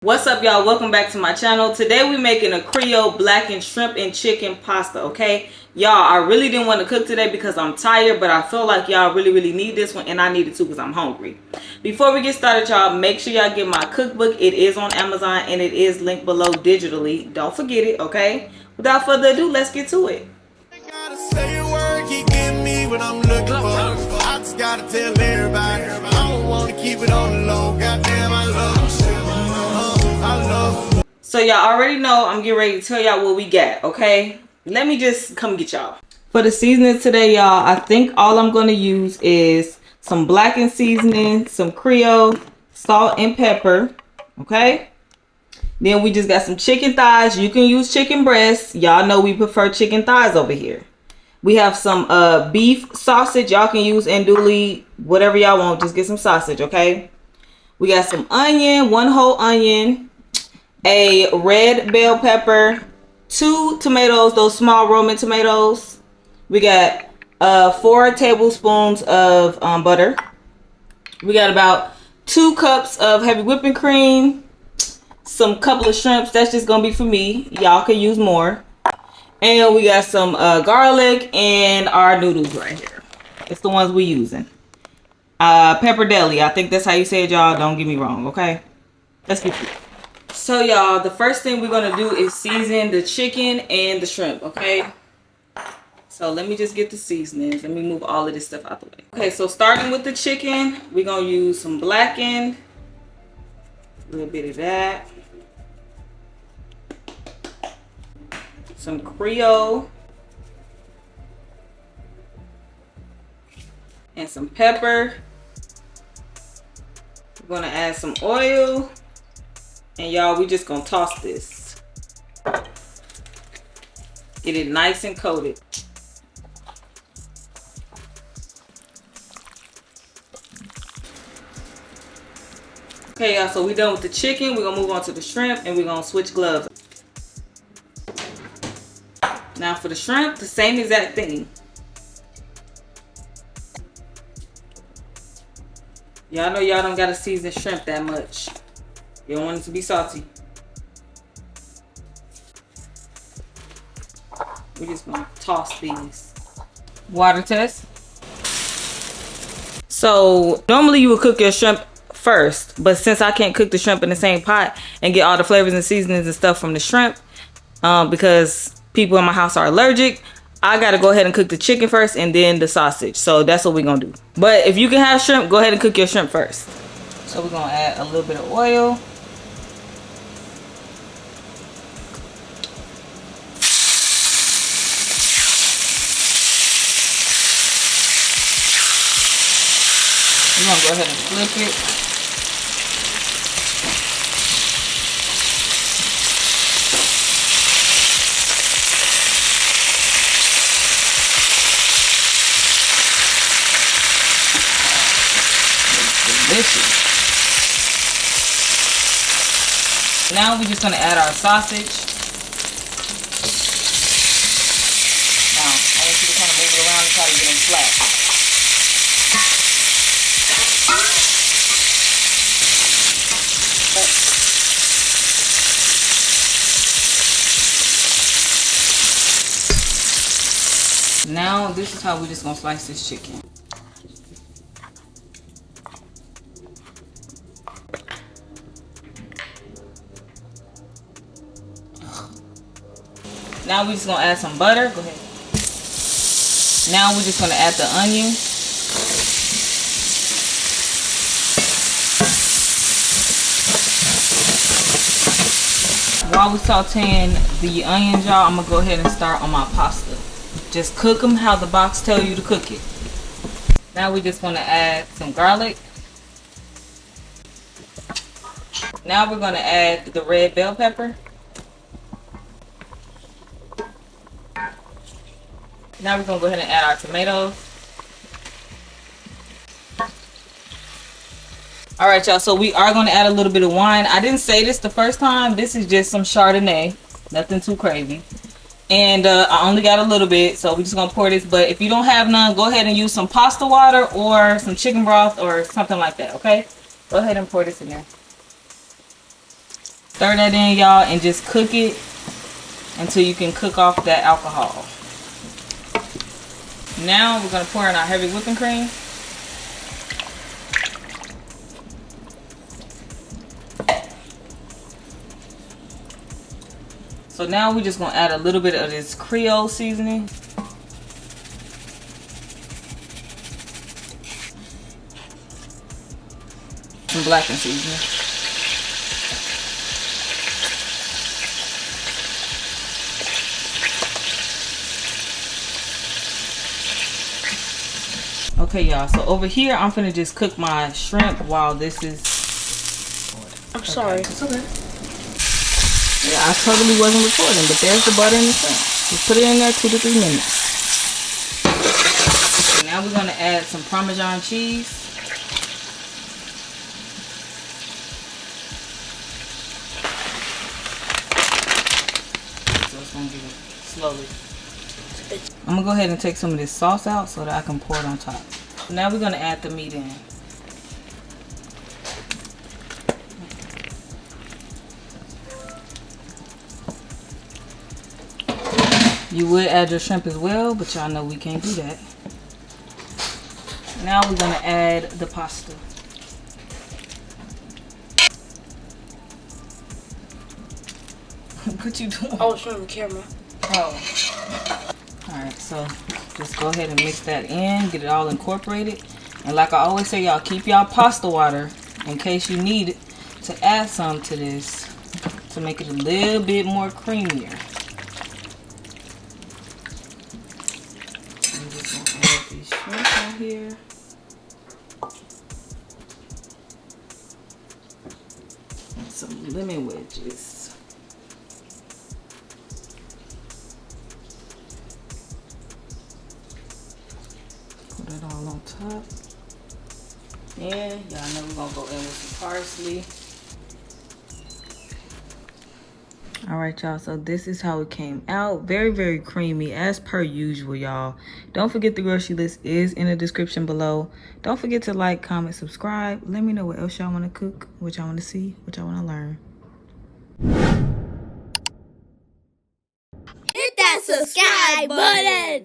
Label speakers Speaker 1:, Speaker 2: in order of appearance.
Speaker 1: What's up, y'all? Welcome back to my channel. Today we're making a Creole blackened shrimp and chicken pasta. Okay, y'all, I really didn't want to cook today because I'm tired, but I feel like y'all really need this one, and I need it too because I'm hungry. Before we get started, y'all, make sure y'all get my cookbook. It is on Amazon and it is linked below digitally. Don't forget it. Okay, without further ado, let's get to it.
Speaker 2: Gotta say a word, keep getting me what I'm looking for. I just gotta tell everybody, I don't wanna keep it on the low. Goddamn, I love you.
Speaker 1: So y'all already know I'm getting ready to tell y'all what we got. Okay, let me just come get y'all. For the seasoning today, y'all, I think all I'm going to use is some blackened seasoning, some Creole, salt and pepper. Okay, then we just got some chicken thighs. You can use chicken breasts. Y'all know we prefer chicken thighs over here. We have some beef sausage. Y'all can use andouille, whatever y'all want. Just get some sausage. Okay, we got some onion, one whole onion, a red bell pepper, 2 tomatoes, those small Roman tomatoes. We got 4 tablespoons of butter. We got about 2 cups of heavy whipping cream, some couple of shrimps. That's just gonna be for me. Y'all can use more. And we got some garlic and our noodles right here. It's the ones we're using. Pappardelle, I think that's how you say it, y'all. Don't get me wrong, okay? Let's get to it. So y'all, the first thing we're gonna do is season the chicken and the shrimp. Okay, so let me just get the seasonings. Let me move all of this stuff out the way. Okay, so starting with the chicken, we're gonna use some blackened, a little bit of that, some Creole, and some pepper. We're gonna add some oil. And y'all, we just gonna toss this. Get it nice and coated. Okay, y'all, so we done with the chicken. We're gonna move on to the shrimp and we're gonna switch gloves. Now for the shrimp, the same exact thing. Y'all know y'all don't gotta season shrimp that much. You don't want it to be salty. We're just gonna toss these. Water test. So normally you would cook your shrimp first, but since I can't cook the shrimp in the same pot and get all the flavors and seasonings and stuff from the shrimp, because people in my house are allergic, I gotta go ahead and cook the chicken first and then the sausage. So that's what we're gonna do. But if you can have shrimp, go ahead and cook your shrimp first. So we're gonna add a little bit of oil. We're gonna go ahead and flip it. It's delicious. Now we're just gonna add our sausage. Now I want you to kind of move it around and try to get them flat. Now this is how we're just gonna slice this chicken. Now we're just gonna add some butter. Go ahead. Now we're just gonna add the onion. While we're sauteing the onions, y'all, I'm gonna go ahead and start on my pasta. Just cook them how the box tell you to cook it. Now we just want to add some garlic. Now we're going to add the red bell pepper. Now we're going to go ahead and add our tomatoes. Alright, y'all, so we are going to add a little bit of wine. I didn't say this the first time. This is just some Chardonnay. Nothing too crazy. And I only got a little bit, so we're just gonna pour this. But if you don't have none, go ahead and use some pasta water or some chicken broth or something like that, okay? Go ahead and pour this in there. Stir that in, y'all, and just cook it until you can cook off that alcohol. Now we're gonna pour in our heavy whipping cream. So now we're just gonna add a little bit of this Creole seasoning. Some blackened seasoning. Okay, y'all, so over here I'm finna just cook my shrimp while this is...
Speaker 3: I'm sorry.
Speaker 1: It's okay. Yeah, I totally wasn't recording, but there's the butter and the shrimp. Just put it in there 2 to 3 minutes. Okay, now we're gonna add some Parmesan cheese. So it's gonna get it slowly. I'm gonna go ahead and take some of this sauce out so that I can pour it on top. Now we're gonna add the meat in. You would add your shrimp as well, but y'all know we can't do that. Now we're gonna add the pasta. What you doing?
Speaker 3: I was showing the camera.
Speaker 1: Oh. Alright, so just go ahead and mix that in, get it all incorporated. And like I always say, y'all, keep y'all pasta water in case you need to add some to this to make it a little bit more creamier. I'm just gonna add these shrimp out here. And some lemon wedges. Put it all on top. And y'all know we're gonna go in with some parsley. Alright, y'all, so this is how it came out. Very, very creamy as per usual, y'all. Don't forget the grocery list is in the description below. Don't forget to like, comment, subscribe. Let me know what else y'all want to cook, what y'all want to see, what y'all want to learn.
Speaker 3: Hit that subscribe button.